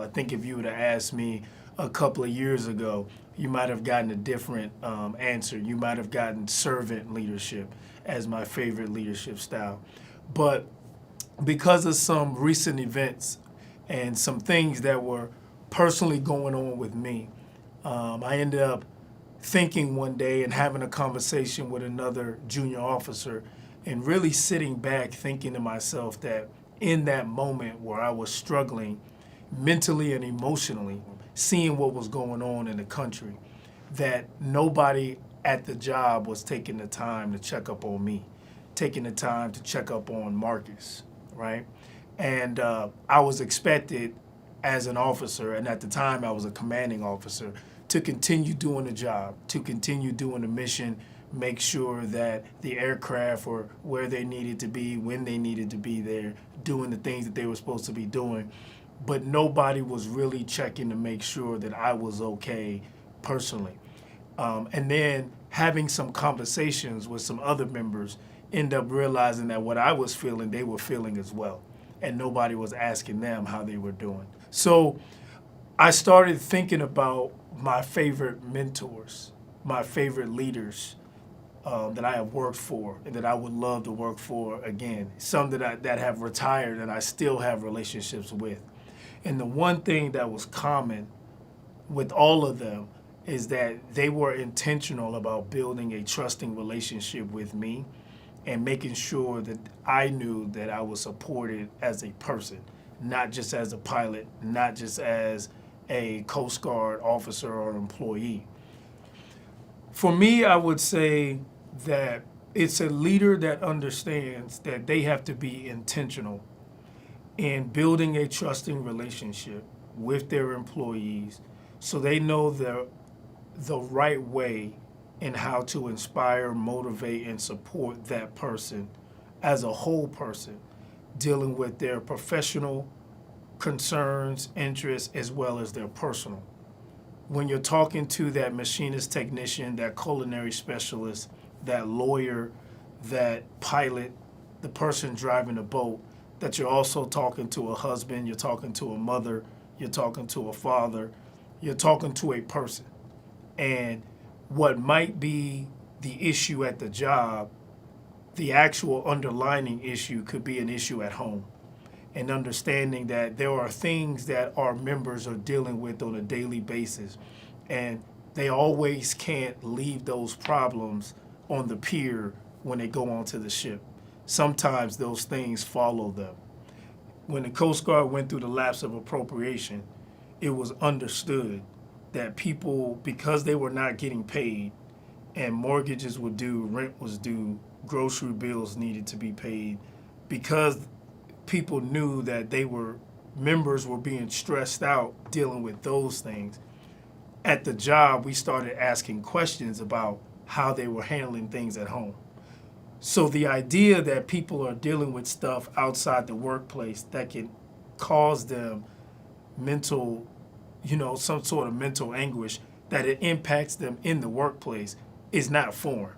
I think if you would have asked me a couple of years ago, you might have gotten a different answer. You might have gotten servant leadership as my favorite leadership style. But because of some recent events and some things that were personally going on with me, I ended up thinking one day and having a conversation with another junior officer and really sitting back thinking to myself that in that moment where I was struggling mentally and emotionally, seeing what was going on in the country, that nobody at the job was taking the time to check up on me, taking the time to check up on Marcus, right? And I was expected as an officer, and at the time I was a commanding officer, to continue doing the job, to continue doing the mission, make sure that the aircraft were where they needed to be, when they needed to be there, doing the things that they were supposed to be doing. But nobody was really checking to make sure that I was okay personally. And then having some conversations with some other members, end up realizing that what I was feeling, they were feeling as well. And nobody was asking them how they were doing. So I started thinking about my favorite mentors, my favorite leaders that I have worked for and that I would love to work for again. Some that have retired and I still have relationships with. And the one thing that was common with all of them is that they were intentional about building a trusting relationship with me and making sure that I knew that I was supported as a person, not just as a pilot, not just as a Coast Guard officer or employee. For me, I would say that it's a leader that understands that they have to be intentional in building a trusting relationship with their employees so they know the right way in how to inspire, motivate, and support that person as a whole person, dealing with their professional concerns, interests, as well as their personal. When you're talking to that machinist technician, that culinary specialist, that lawyer, that pilot, the person driving the boat, that you're also talking to a husband, you're talking to a mother, you're talking to a father, you're talking to a person. And what might be the issue at the job, the actual underlying issue could be an issue at home. And understanding that there are things that our members are dealing with on a daily basis, and they always can't leave those problems on the pier when they go onto the ship. Sometimes those things follow them. When the Coast Guard went through the lapse of appropriation, it was understood that people, because they were not getting paid and mortgages were due, rent was due, grocery bills needed to be paid, because people knew that members were being stressed out dealing with those things. At the job, we started asking questions about how they were handling things at home. So the idea that people are dealing with stuff outside the workplace that can cause them mental, some sort of mental anguish, that it impacts them in the workplace is not foreign.